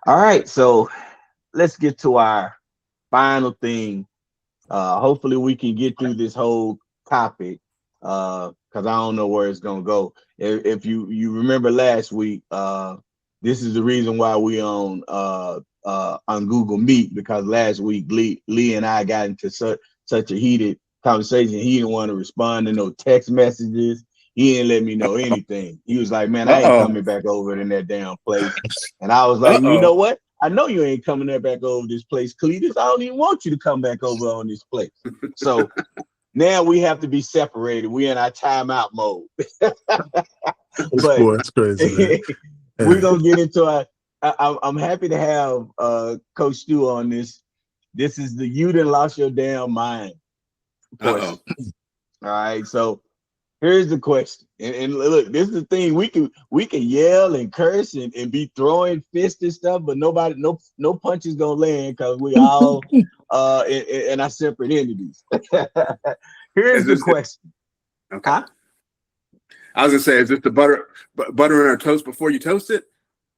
All right, so let's get to our final thing. Hopefully, we can get through this whole topic because I don't know where it's gonna go. If you remember last week, this is the reason why we on Google Meet because last week Lee and I got into such a heated conversation. He didn't want to respond to no text messages. He didn't let me know anything. He was like, "Man, I ain't Uh-oh. coming back over in that damn place." And I was like, "You know Uh-oh. what? I know you ain't coming there back over this place, Cletus. I don't even want you to come back over on this place." So now we have to be separated. We in our timeout mode. This But boy, it's crazy, man. we're Yeah. gonna get into our. I'm happy to have Coach Stu on this. This is the "You Done Lost Your Damn Mind" portion. Uh-oh. All right, so here's the question, and look, this is the thing. We can yell and curse and be throwing fists and stuff, but no punches gonna land because we all in our separate entities. Here's Is the this question, okay? huh? I was gonna say, is this the butter in our toast before you toast it?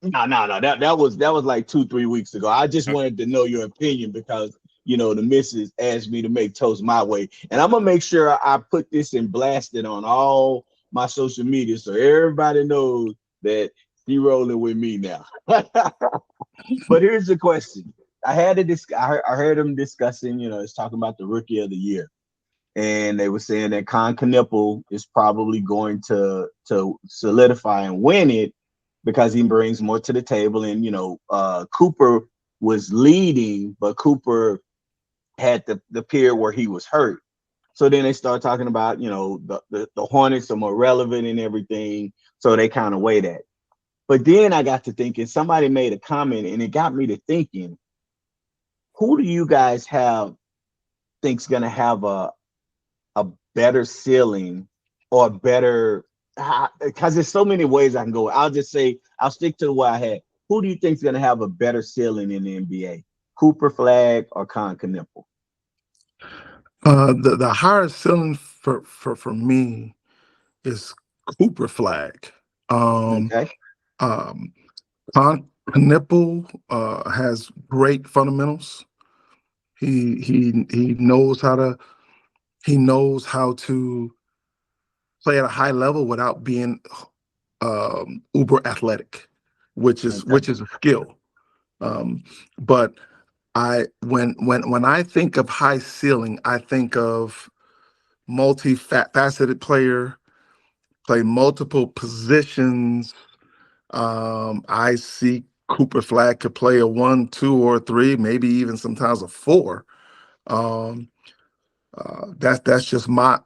No. That was like 2-3 weeks ago. I just Okay. wanted to know your opinion because the missus asked me to make toast my way, and I'm gonna make sure I put this and blast it on all my social media so everybody knows that she rolling with me now. But here's the question: I heard them discussing. It's talking about the rookie of the year, and they were saying that Knueppel is probably going to solidify and win it because he brings more to the table. And Cooper was leading, but Cooper had the period where he was hurt. So then they start talking about the Hornets are more relevant and everything. So they kind of weigh that. But then I got to thinking. Somebody made a comment, and it got me to thinking: who do you guys think's gonna have a better ceiling or better because there's so many ways I can go. I'll just say I'll stick to the way I had. Who do you think's gonna have a better ceiling in the NBA? Cooper Flag or Knueppel? The higher ceiling for me is Cooper Flag. Um, Okay. um, Knueppel has great fundamentals. He knows how to play at a high level without being uber athletic, Okay. which is a skill. But when I think of high ceiling, I think of multifaceted player, play multiple positions. I see Cooper Flag could play a 1, 2, or 3, maybe even sometimes a 4. Um, that's just my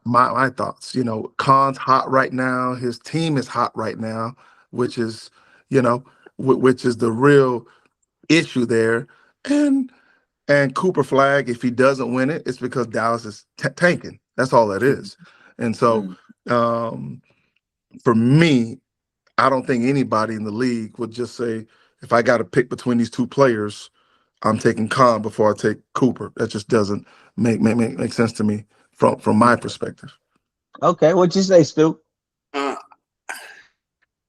thoughts. Khan's hot right now. His team is hot right now, which is you know which is the real issue there. And Cooper Flag, if he doesn't win it, it's because Dallas is tanking. That's all that is. And so, Mm. um, for me, I don't think anybody in the league would just say, if I got to pick between these two players, I'm taking Khan before I take Cooper. That just doesn't make sense to me from my perspective. Okay. What you say, Stu? Uh,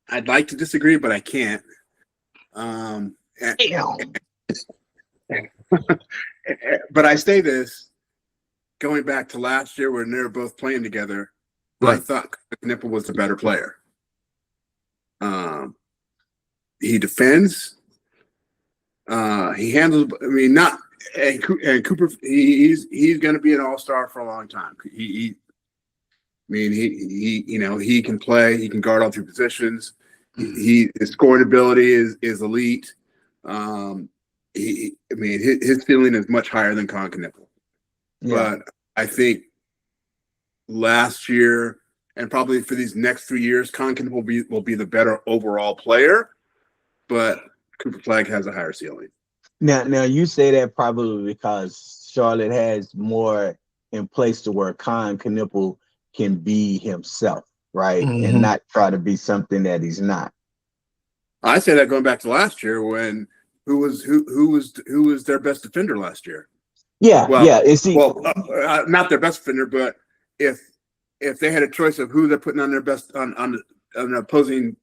I'd like to disagree, but I can't. Um, and- Damn. but I say this going back to last year when they were both playing together. I Right. thought Knueppel was the better player. He defends. He handles. I mean, not and Cooper. He's going to be an all-star for a long time. I mean, he can play. He can guard all three positions. His scoring ability is elite. I mean, his ceiling is much higher than Knueppel. Yeah. But I think last year and probably for these next 3 years, Knueppel will be the better overall player. But Cooper Flag has a higher ceiling. Now you say that probably because Charlotte has more in place to where Knueppel can be himself, right, and Hmm. not try to be something that he's not. I say that going back to last year when who was their best defender last year? Yeah, Well, yeah. Is he? not their best defender, but if if they had a choice of who they're putting on their best on an opposing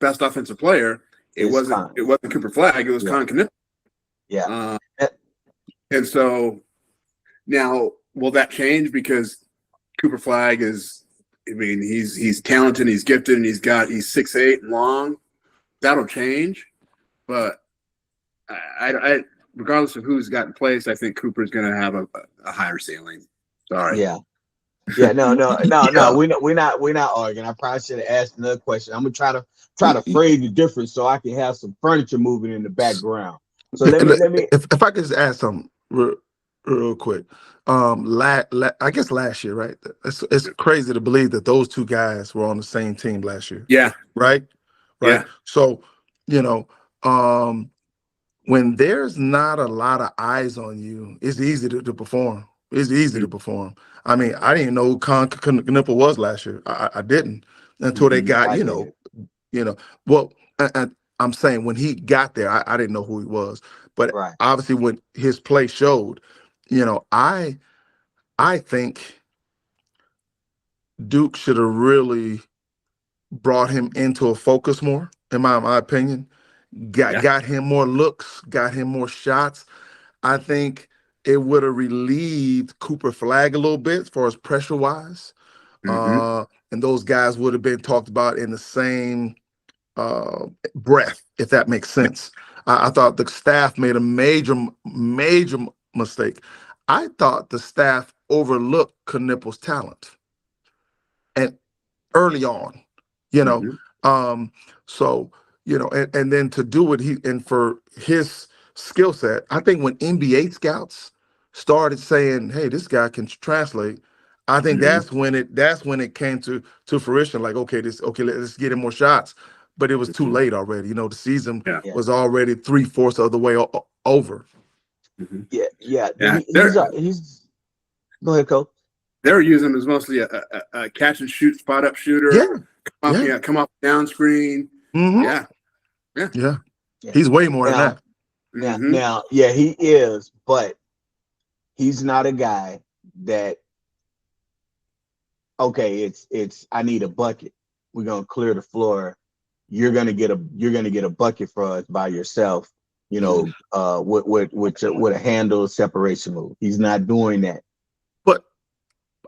best offensive player, it It's wasn't Con. it wasn't Cooper Flag, it was Yeah, Con Knueppel. yeah. Uh, Eh, and so now, will that change because Cooper Flag is? I mean, he's talented, he's gifted, and he's 6'8" and long. That'll change, but I regardless of who's got in place, I think Cooper's going to have a higher ceiling. Sorry. Yeah. Yeah, no. Yeah. We're not arguing. I probably should have asked another question. I'm gonna try to phrase it different so I can have some furniture moving in the background. So let me. If I could just add something real quick, I guess last year, right? It's crazy to believe that those two guys were on the same team last year, Yeah, right? Right. yeah. So you know, when there's not a lot of eyes on you, it's easy to perform. It's easy to perform. I mean, I didn't know who Knueppel was last year. I didn't until they Mhm. got, I did. well, I'm saying when he got there, I didn't know who he was. But Right. obviously when his play showed, I think Duke should have really brought him into a focus more, in my opinion. Yeah. Got him more looks, got him more shots. I think it would have relieved Cooper Flag a little bit as far as pressure wise. Hmm. And those guys would have been talked about in the same breath, if that makes sense. I thought the staff made a major mistake. I thought the staff overlooked Knueppel's talent and early on, you know. Hmm. Um, so and then to do what he and for his skill set, I think when NBA scouts started saying, "Hey, this guy can translate," I think Hmm. that's when it came to fruition. Like, okay, let's get him more shots. But it was too Hmm. late already. The season Yeah. Yeah. was already 3/4 of the way over. Hmm. Yeah. Yeah. Yeah. He's. Go ahead, Coach. They're using him as mostly a catch and shoot, spot up Yeah, shooter. yeah, Come off down screen. hmm Yeah. Yeah. yeah. Yeah. He's way more than Now, that. Hmm. now, yeah, he is, but he's not a guy that. Okay, it's. I need a bucket. We're gonna clear the floor. You're gonna get a bucket for us by yourself. With a handle separation move. He's not doing that. But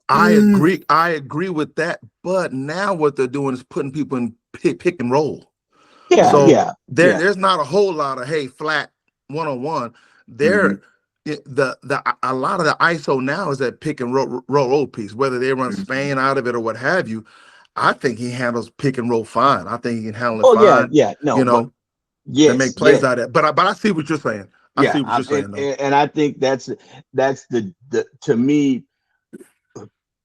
I Mm. agree. I agree with that. But now what they're doing is putting people in pick and roll. Yeah, So yeah, yeah. there's not a whole lot of hey flat 1-on-1. Hmm. There, the a lot of the ISO now is that pick and roll piece. Whether they run Hmm. Spain out of it or what have you, I think he handles pick and roll fine. I think he can handle it Oh yeah, fine. yeah. No, You but know, and yes, make plays yes, out of it. But I see what you're saying. I yeah. see what you're And, saying though. and I think that's the to me,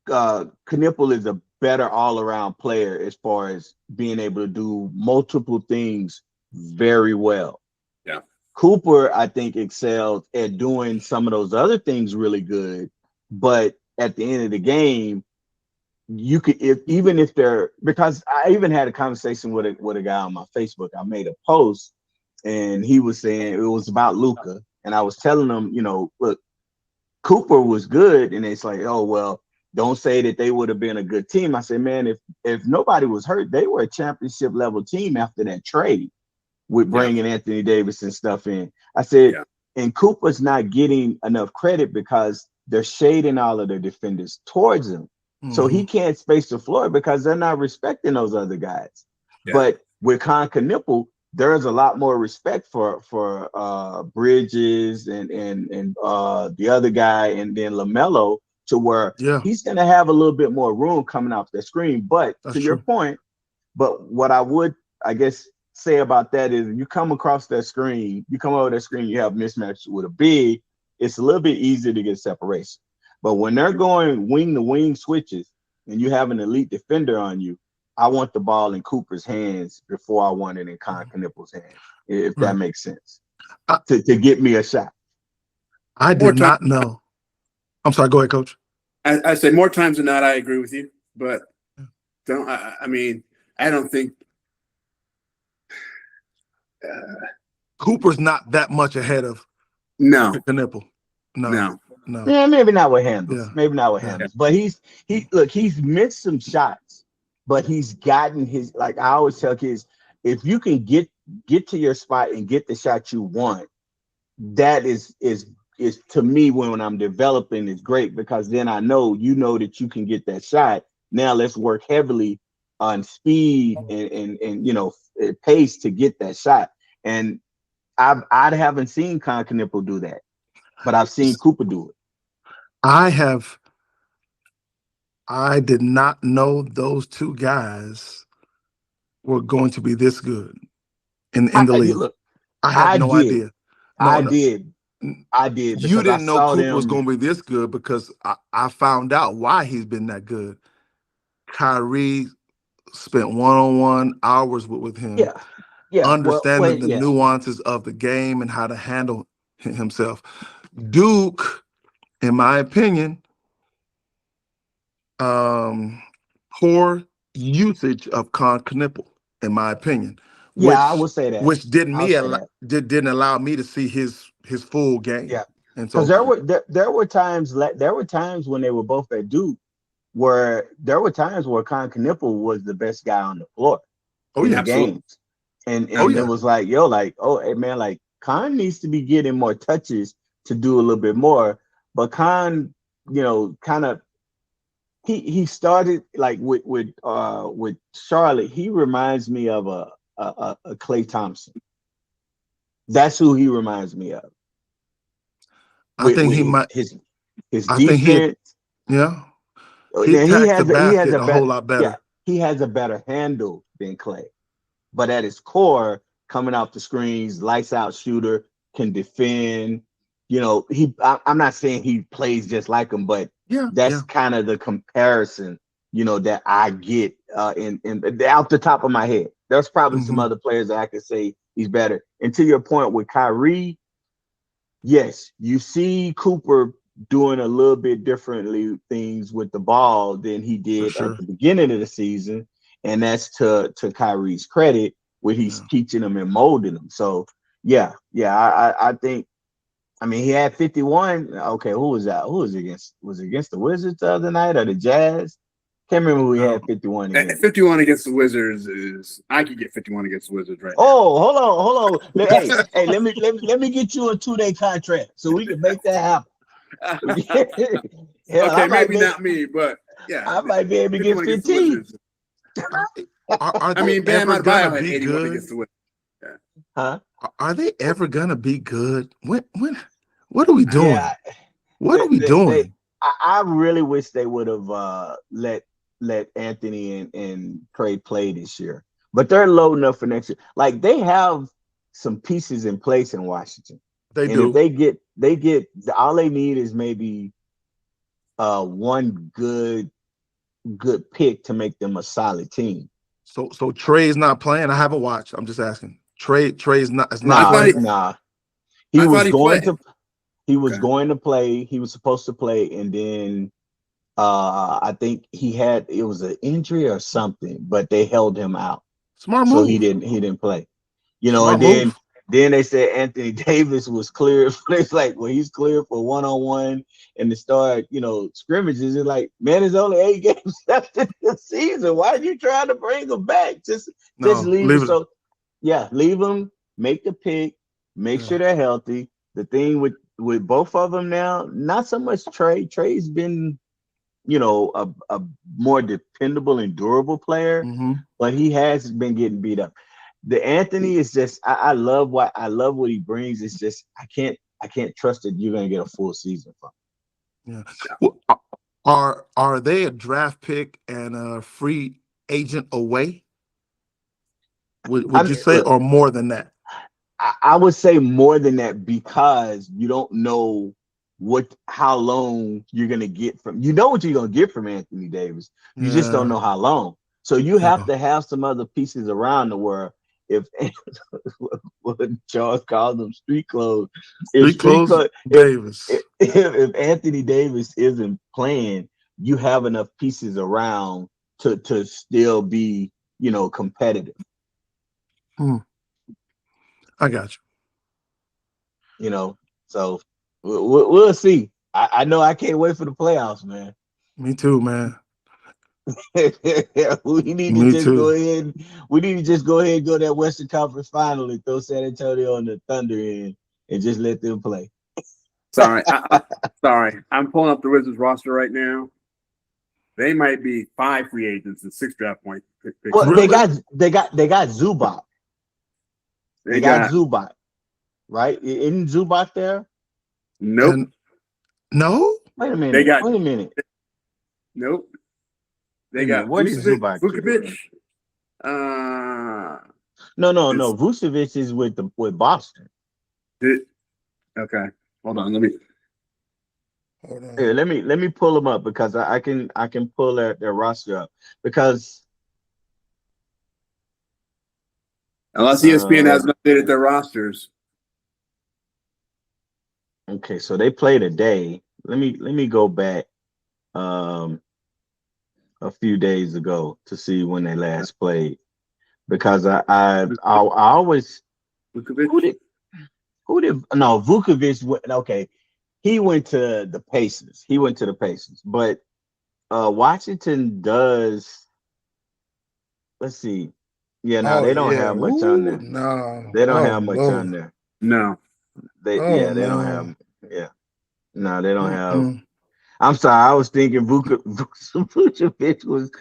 Knueppel is a better all around player as far as being able to do multiple things very well. Yeah. Cooper, I think, excels at doing some of those other things really good, but at the end of the game, you could if they're because I even had a conversation with a guy on my Facebook. I made a post and he was saying it was about Luca, and I was telling him, look, Cooper was good, and it's like, oh well, don't say that they would have been a good team. I said, man, if nobody was hurt, they were a championship level team after that trade with Yeah. bringing Anthony Davis and stuff in. I said, Yeah. and Cooper's not getting enough credit because they're shading all of their defenders towards him. So Hmm. he can't space the floor because they're not respecting those other guys. Yeah. But with Knueppel, there's a lot more respect for Bridges and the other guy and then LaMelo to where Yeah, he's going to have a little bit more room coming off the screen. But that's to your true. point, what I would, I guess, say about that is you come across that screen, you come over that screen, you have mismatch with a big, it's a little bit easier to get separation. But when they're going wing to wing switches and you have an elite defender on you, I want the ball in Cooper's hands before I want it in Knueppel's hands, if that Right. makes sense, I, to get me a shot. I More did time. not know. I'm sorry. Go ahead, Coach. I say more times than not, I agree with you, but don't. I mean, I don't think. Uh, Cooper's not that much ahead of no, Knueppel. No, no. no. Yeah, maybe not with handles. Yeah, Maybe not with yeah. Yeah. handles. But he's missed some shots, but he's gotten his, like I always tell kids, if you can get get to your spot and get the shot you want, that is to me when I'm developing is great, because then I know that you can get that shot. Now let's work heavily on speed and pace to get that shot. And I haven't seen Knueppel do that, but I've seen Cooper do it. I have. I did not know those two guys were going to be this good in the league. Look, I had I no did, idea. No, I no. did, I did You because I didn't know saw Cooper was them. going to be this good because I found out why he's been that good. Kyrie spent one-on-one hours with him, Yeah, yeah. Well, understanding the yeah, nuances of the game and how to handle himself. Duke, in my opinion, um, poor usage of Knueppel, in my opinion, yeah. I which will say that. which didn't I'll me say al- that. didn't allow me to see his full game. Yeah, And because so, there were times when they were both at Duke where there were times where Knueppel was the best guy on the floor oh in the yeah, Absolutely. games, and oh it yeah, was like, yo, like, oh, hey, man, like Khan needs to be getting more touches to do a little bit more. But Khan, kind of he started like with Charlotte. He reminds me of a Klay Thompson. That's who he reminds me of I think with he might. his I think he, defense. yeah, he Now attacks the he has basket a a whole better, lot yeah, better. he has a better handle than Clay. But at his core, coming off the screens, lights out shooter, can defend. I'm not saying he plays just like him, but Yeah, that's yeah. kind of the comparison, that I get in out the top of my head. There's probably some Hmm. other players that I could say he's better. And to your point with Kyrie, yes, you see Cooper doing a little bit differently things with the ball than he For did at sure. the beginning of the season, and that's to Kyrie's credit, where he's Yeah. teaching them and molding them. So yeah, I think. I mean, he had 51. Okay, who was that? Who was it against? Was it against the Wizards the other night or the Jazz? Can't remember who he No, had 51 against. 51 against the Wizards is I could get 51 against the Wizards right now. Oh, hold on. Hey, let me get you a 2-day contract so we can make that happen. Hell, Okay, maybe not me, but yeah, I might be able to get 51 against the 15. Wizards. are, are I they mean, Bam ever gonna Adebayo had be 81 good? against the Wizards. Yeah. Huh? Are they ever gonna be good? When? What are we Yeah, doing? What are they, we they, they doing? I really wish they would have let Anthony and Trey play this year. But they're low enough for next year. Like they have some pieces in place in Washington. They And if do. they get all they need is maybe one good pick to make them a solid team. So Trey's not playing. I haven't watched. I'm just asking. Trey's not is I not thought Nah, he, playing. nah. He I thought was he going played. to he was Okay. going to play. He was supposed to play, and then I think it was an injury or something, but they held him out. Smart So move. he didn't play. Smart And move. then they said Anthony Davis was cleared. It's like, well, he's cleared for one-on-one and to start, scrimmages. It's like, man, it's only 8 games left in the season. Why are you trying to bring him back? Just No, leave it. leave it. So yeah, leave them, make the pick, make Yeah. sure they're healthy. The thing with both of them now, not so much Trey. Trey's been, a more dependable and durable player, Hmm. but he has been getting beat up. The Anthony is just I love what he brings. It's just I can't trust that you're gonna get a full season from Yeah. Well, are they a draft pick and a free agent away? Would him. you say, Look, or more than that? I would say more than that because you don't know how long you're gonna get from. You know what you're gonna get from Anthony Davis. You just don't Yeah. know how long. So you have Yeah. to have some other pieces around the where if what Charles calls them street clothes. If Street street clothes, clothes, if Davis. if Anthony Davis isn't playing, you have enough pieces around to still be competitive. Hmm, I got you know. So we'll see. I know I can't wait for the playoffs, man. you. Me too, man. We need to Me just go too. ahead. We need to just go ahead and go to that Western Conference final and throw San Antonio and the Thunder in and just let them play. Sorry, sorry. I'm pulling up the Wizards roster right now. They might be 5 free agents and 6 draft picks Well, away. Really? they got Zubac. They They got got Zubac, right? Isn't Zubac there? nope. And no, Wait a They minute. got Wait a minute. nope. Wait They a minute. got Where did Zubac fit Vukovic. in? Uh, No, no, no. is Vucevic is with Boston. it, okay. Hold on. Let me. hold Here, on. let me pull them up because I can pull their roster up because Unless ESPN uh hasn't updated their rosters. okay, so they play today. Let me go back um a few days ago to see when they last played because I always Vukovic. who did who did no Vukovic went okay, he went to the Pacers. He went to the Pacers. But Washington does, let's see. Yeah, no, Oh they don't yeah. have much on Ooh, there. no. They don't Oh have much on no. there. They Oh yeah, they don't no. have yeah. No, they don't have. Mm-mm. I'm sorry, I was thinking Vucevic was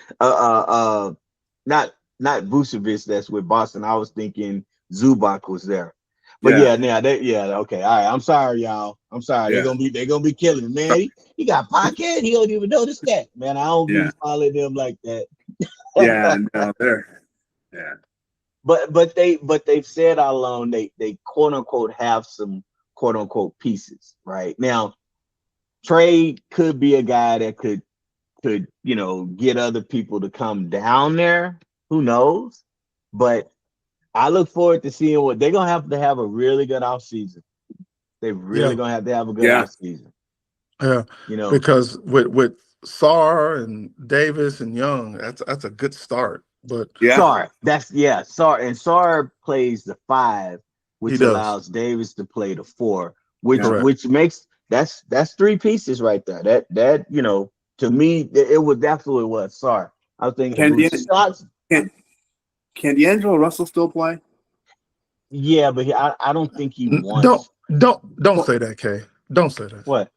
not Vucevic that's with Boston. I was thinking Zubac was there. But Yeah. yeah, now they yeah, okay. All right. I'm sorry, y'all. I'm sorry. Yeah. They're gonna be killing me, man. He got pocket. He don't even notice that. Man, I don't be Yeah. following them like that. Yeah. No, they're. Yeah. But they've said all along they quote unquote have some quote unquote pieces right now. Trade could be a guy that could get other people to come down there. Who knows? But I look forward to seeing what they're gonna have to have a really good off season. They're really Yeah. gonna have to have a good Yeah. off season. Yeah. You know, Because with Sarr and Davis and Young, that's a good start. But Yeah. Sar, that's yeah, Sar and Sar plays the five, he which does. allows Davis to play the four, which Yeah. Correct. which makes that's three pieces right there. That to me it was that's what it was. Sar. I was thinking Can Bruce the Stocks. can can D'Angelo Russell still play? Yeah, but I don't think he Don't wants don't what say that, K. Don't say that. what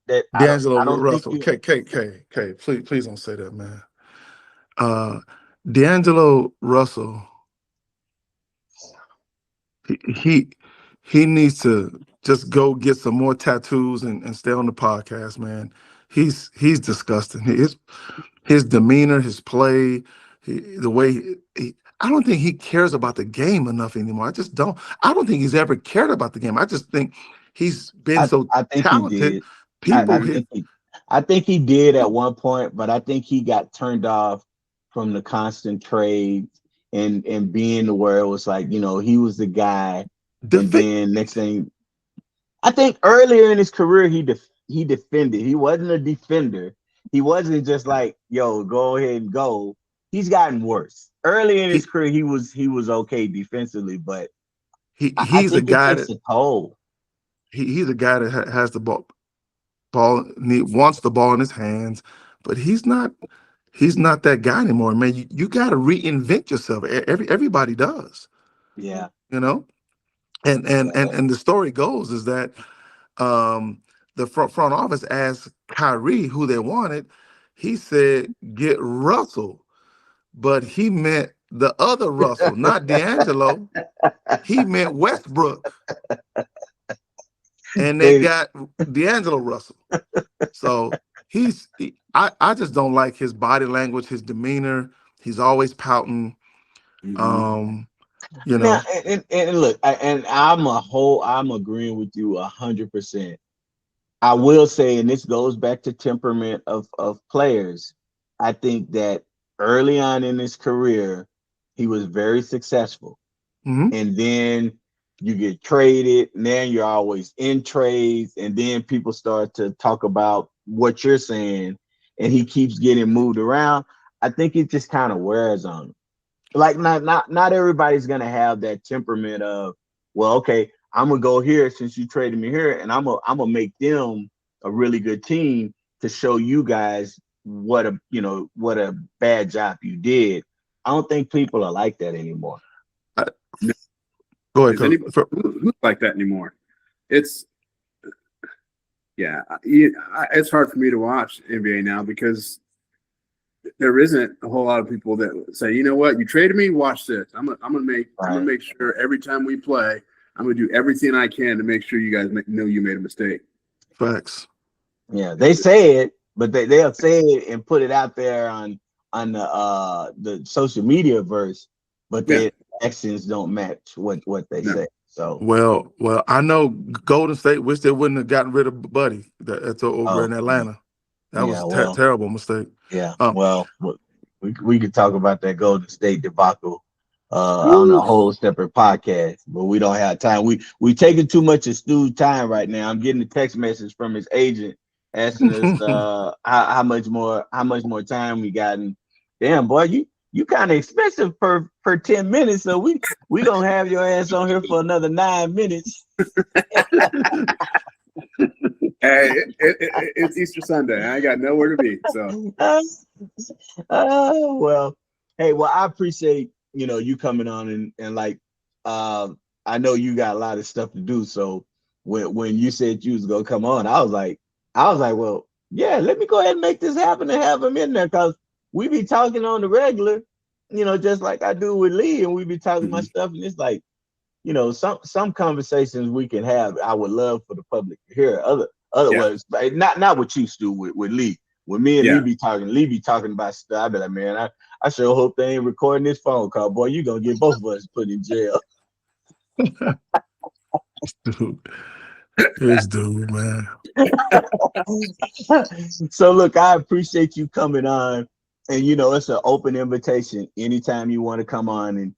that D'Angelo I don't think Russell. he K. Please don't say that, man. Uh, D'Angelo Russell. He he needs to just go get some more tattoos and stay on the podcast, man. He's disgusting. His demeanor, his play, the way I don't think he cares about the game enough anymore. I just don't. I don't think he's ever cared about the game. I just think he's been so I think he talented. did. I People hit I think he did at one point, but I think he got turned off from the constant trades and being to where it was like, he was the guy. And defend. then next thing, I think earlier in his career, he defended. He wasn't a defender. He wasn't just like, yo, go ahead and go. He's gotten worse. Early in his He career, he was okay defensively, but I he's a think it guy takes that a toll. he's a guy that has the ball wants the ball in his hands, but he's not that guy anymore, man. You got to reinvent yourself. Everybody does, Yeah. you know. And the story goes is that the front office asked Kyrie who they wanted. He said get Russell, but he meant the other Russell, not D'Angelo. He meant Westbrook, and they They got D'Angelo Russell. So I just don't like his body language, his demeanor. He's always pouting. Hmm. Um, you Now, know. and look, and I'm agreeing with you 100%. I will say, and this goes back to temperament of players. I think that early on in his career, he was very successful, Mhm. and then you get traded, and then you're always in trades, and then people start to talk about what you're saying, and he keeps getting moved around. I think it just kind of wears on him. Like not everybody's gonna have that temperament of, well, okay, I'm gonna go here since you traded me here, and I'm gonna make them a really good team to show you guys what a bad job you did. I don't think people are like that anymore. I, go ahead, Is anybody who's like that anymore? It's it's hard for me to watch NBA now because there isn't a whole lot of people that say, you know what, you traded me, watch this. I'm gonna Right. make sure every time we play, I'm gonna do everything I can to make sure you guys know you made a mistake. facts. Yeah, they say it, but they'll say it and put it out there on the social media verse, but Yeah, their actions don't match what they no, say. So, Well, I know Golden State wish they wouldn't have gotten rid of Buddy that's over oh in Atlanta. That was yeah, a well, terrible mistake. yeah, Um, well, we could talk about that Golden State debacle on a Woo! whole separate podcast, but we don't have time. We taking too much of Stu's time right now. I'm getting a text message from his agent asking us how much more time we got. And damn boy, you kind of expensive per 10 minutes, so we gonna have your ass on here for another 9 minutes. Hey, it's Easter Sunday. I got nowhere to be. So Well, hey, well, I appreciate you coming on and like I know you got a lot of stuff to do. So when you said you was gonna come on, I was like, well, yeah, let me go ahead and make this happen and have him in there because we be talking on the regular, just like I do with Lee, and we be talking my mhm. stuff, and it's like some conversations we can have. I would love for the public to hear. Yeah, Otherwise, like, not what you do with Lee. When me and yeah. Lee be talking about stuff. I be like, man, I sure hope they ain't recording this phone call, boy. You gonna get both of us put in jail. dude, this dude, man. So look, I appreciate you coming on, and it's an open invitation anytime you want to come on. And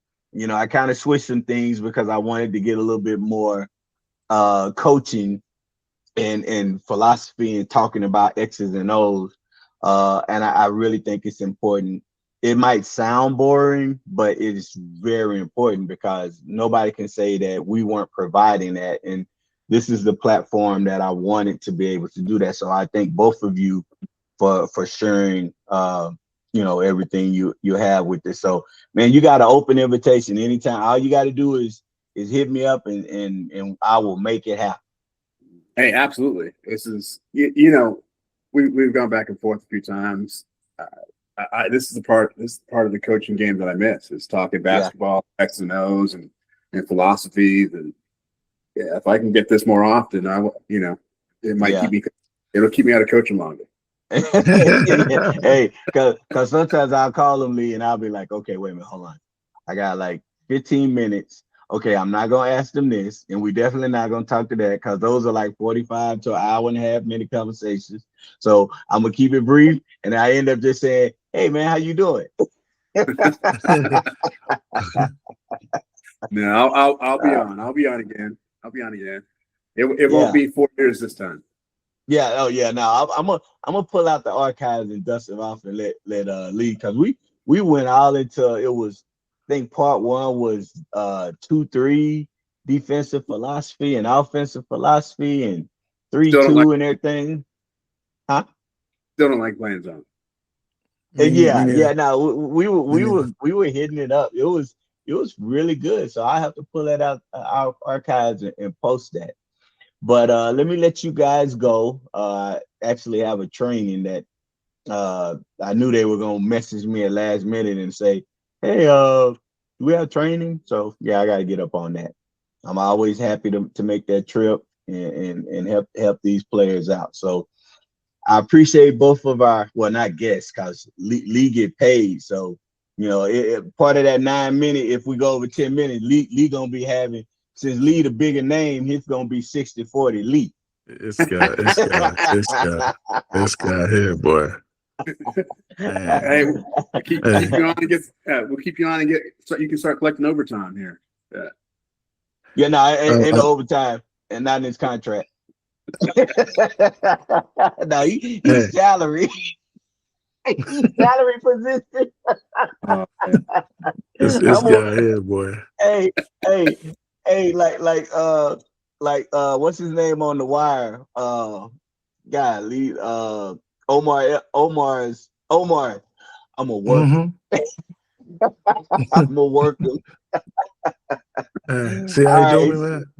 I kind of switched some things because I wanted to get a little bit more coaching and philosophy and talking about X's and O's. And I really think it's important. It might sound boring, but it is very important because nobody can say that we weren't providing that. And this is the platform that I wanted to be able to do that. So I thank both of you for sharing everything you have with this. So man, you got an open invitation anytime. All you got to do is hit me up and I will make it happen. Hey, absolutely. This is we've gone back and forth a few times. This is the part. This is part of the coaching game that I miss is talking Yeah. basketball, X and O's, and philosophies. And yeah, if I can get this more often, it might Yeah. it'll keep me out of coaching longer. Hey, cause sometimes I'll call him Lee and I'll be like, okay, wait a minute, hold on. I got like 15 minutes. Okay, I'm not gonna ask them this, and we definitely not gonna talk to that because those are like 45 to an hour and a half minute conversations. So I'm gonna keep it brief, and I end up just saying, "Hey man, how you doing?" No, I'll be on. I'll be on again. I'll be on again. It won't Yeah, be 4 years this time. yeah, oh yeah. Now I'm gonna pull out the archives and dust it off and let Lee because we went all into it was. I think part one was 2-3 defensive philosophy and offensive philosophy and three Still don't like two and everything. Huh? still don't like playing zone. And Me yeah, neither. yeah. No, Me neither. we were hitting it up. It was really good. So I have to pull that out our archives and post that. But let me let you guys go. Actually have a training that I knew they were gonna message me at last minute and say, "Hey, do we have training?" So yeah, I got to get up on that. I'm always happy to make that trip and help these players out. So I appreciate both of our not guests because Lee get paid. So part of that 9 minute. If we go over 10 minutes, Lee gonna be having since Lee the bigger name, he's gonna be 60-40 Lee. This guy here, boy. Hey, Man. keep Hey, you on and get. We'll keep you on and get so you can start collecting overtime here. Yeah. Yeah, no, ain't uh, no overtime and not in his contract. No, hey, he's salary. He's salary position. Man. this I'm a, guy here, boy. hey, hey, hey, what's his name on the wire? Golly, Omar. I'm a worker. Hmm. I'm a worker. See how you All doing me, right. man?